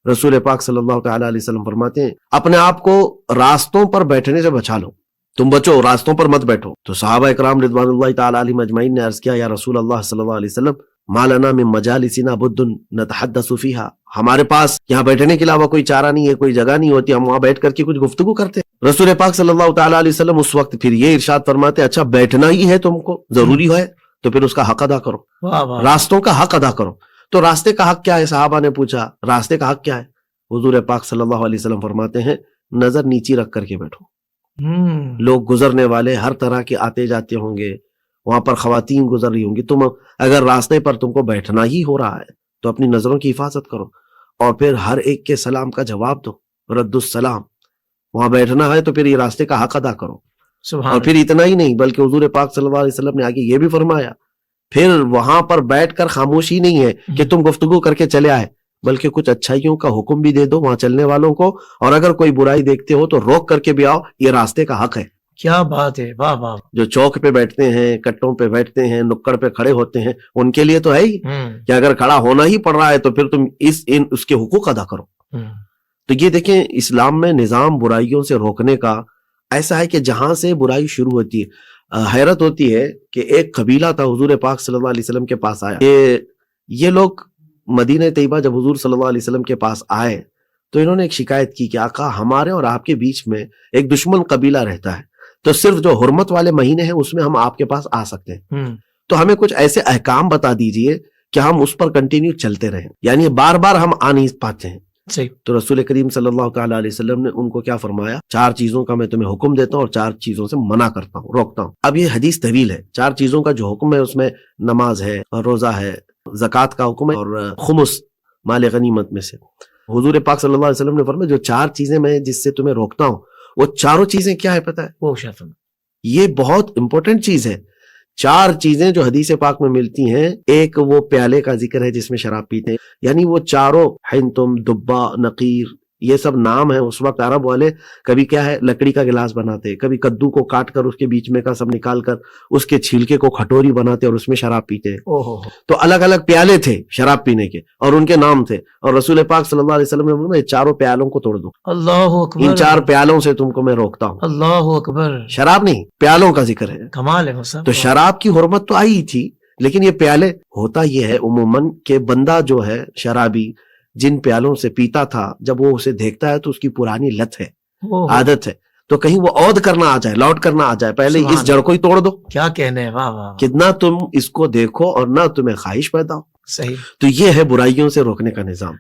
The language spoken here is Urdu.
رسول پاک صلی اللہ تعالیٰ علیہ وسلم فرماتے ہیں اپنے آپ کو راستوں پر بیٹھنے سے بچا لو، تم بچو، راستوں پر مت بیٹھو۔ تو صحابہ اکرام رضوان اللہ تعالیٰ علیہم اجمعین نے عرض کیا یا رسول اللہ صلی اللہ علیہ وسلم ما لنا من مجالسنا بد نتحدث فیہا، ہمارے پاس یہاں بیٹھنے کے علاوہ کوئی چارہ نہیں ہے، کوئی جگہ نہیں ہوتی، ہم وہاں بیٹھ کر کے کچھ گفتگو کرتے ہیں۔ رسول پاک صلی اللہ تعالیٰ علیہ وسلم اس وقت پھر یہ ارشاد فرماتے اچھا بیٹھنا ہی ہے تم کو، ضروری ہے تو پھر اس کا حق ادا کرو، راستوں کا حق ادا کرو۔ تو راستے کا حق کیا ہے؟ صحابہ نے پوچھا راستے کا حق کیا ہے؟ حضور پاک صلی اللہ علیہ وسلم فرماتے ہیں نظر نیچی رکھ کر کے بیٹھو۔ لوگ گزرنے والے ہر طرح کے آتے جاتے ہوں گے، وہاں پر خواتین گزر رہی ہوں گی، تم اگر راستے پر تم کو بیٹھنا ہی ہو رہا ہے تو اپنی نظروں کی حفاظت کرو، اور پھر ہر ایک کے سلام کا جواب دو، رد السلام۔ وہاں بیٹھنا ہے تو پھر یہ راستے کا حق ادا کرو۔ اور پھر اتنا ہی نہیں بلکہ حضور پاک صلی اللہ علیہ وسلم نے آگے یہ بھی فرمایا پھر وہاں پر بیٹھ کر خاموشی نہیں ہے کہ تم گفتگو کر کے چلے آئے، بلکہ کچھ اچھائیوں کا حکم بھی دے دو وہاں چلنے والوں کو، اور اگر کوئی برائی دیکھتے ہو تو روک کر کے بھی آؤ، یہ راستے کا حق ہے۔ کیا بات ہے، واہ واہ۔ جو چوک پہ بیٹھتے ہیں، کٹوں پہ بیٹھتے ہیں، نکڑ پہ کھڑے ہوتے ہیں، ان کے لیے تو ہے ہی کہ اگر کھڑا ہونا ہی پڑ رہا ہے تو پھر تم اس کے حقوق ادا کرو۔ تو یہ دیکھیں اسلام میں نظام برائیوں سے روکنے کا ایسا ہے کہ جہاں سے برائی شروع ہوتی ہے، حیرت ہوتی ہے کہ ایک قبیلہ تھا حضور پاک صلی اللہ علیہ وسلم کے پاس آیا، یہ لوگ مدینہ طیبہ جب حضور صلی اللہ علیہ وسلم کے پاس آئے تو انہوں نے ایک شکایت کی کہ آقا ہمارے اور آپ کے بیچ میں ایک دشمن قبیلہ رہتا ہے، تو صرف جو حرمت والے مہینے ہیں اس میں ہم آپ کے پاس آ سکتے ہیں، تو ہمیں کچھ ایسے احکام بتا دیجئے کہ ہم اس پر کنٹینیو چلتے رہیں، یعنی بار بار ہم آ نہیں پاتے ہیں۔ تو رسول کریم صلی اللہ تعالیٰ علیہ وسلم نے ان کو کیا فرمایا، 4 چیزوں کا میں تمہیں حکم دیتا ہوں اور 4 چیزوں سے منع کرتا ہوں، روکتا ہوں۔ اب یہ حدیث طویل ہے، 4 چیزوں کا جو حکم ہے اس میں نماز ہے، روزہ ہے، زکوٰۃ کا حکم ہے، اور خمس مال غنیمت میں سے۔ حضور پاک صلی اللہ علیہ وسلم نے فرمایا جو 4 چیزیں میں جس سے تمہیں روکتا ہوں وہ چاروں چیزیں کیا ہے پتہ ہے؟ وہ یہ بہت امپورٹنٹ چیز ہے۔ 4 چیزیں جو حدیث پاک میں ملتی ہیں، ایک وہ پیالے کا ذکر ہے جس میں شراب پیتے ہیں، یعنی وہ چاروں حنتم، دبا، نقیر، یہ سب نام ہیں۔ اس وقت عرب والے کبھی کیا ہے لکڑی کا گلاس بناتے، کبھی کدو کو کاٹ کر اس کے بیچ میں کا سب نکال کر اس کے چھلکے کو کھٹوری بناتے اور اس میں شراب پیتے۔ تو الگ الگ پیالے تھے شراب پینے کے اور ان کے نام تھے، اور رسول پاک صلی اللہ علیہ وسلم نے فرمایا 4 پیالوں کو توڑ دو، اللہ اکبر، ان 4 پیالوں سے تم کو میں روکتا ہوں۔ اللہ اکبر، شراب نہیں، پیالوں کا ذکر ہے، کمال ہے مصطفیٰ۔ تو شراب کی حرمت تو آئی تھی، لیکن یہ پیالے، ہوتا یہ ہے عموماً کہ بندہ جو ہے شرابی جن پیالوں سے پیتا تھا جب وہ اسے دیکھتا ہے تو اس کی پرانی لت ہے، عادت ہے، تو کہیں وہ عود کرنا آ جائے، لوٹ کرنا آ جائے، پہلے اس جڑ کو ہی توڑ دو۔ کیا کہنے، واہ واہ، کتنا تم اس کو دیکھو اور نہ تمہیں خواہش پیدا ہو۔ صحیح۔ تو یہ ہے برائیوں سے روکنے کا نظام۔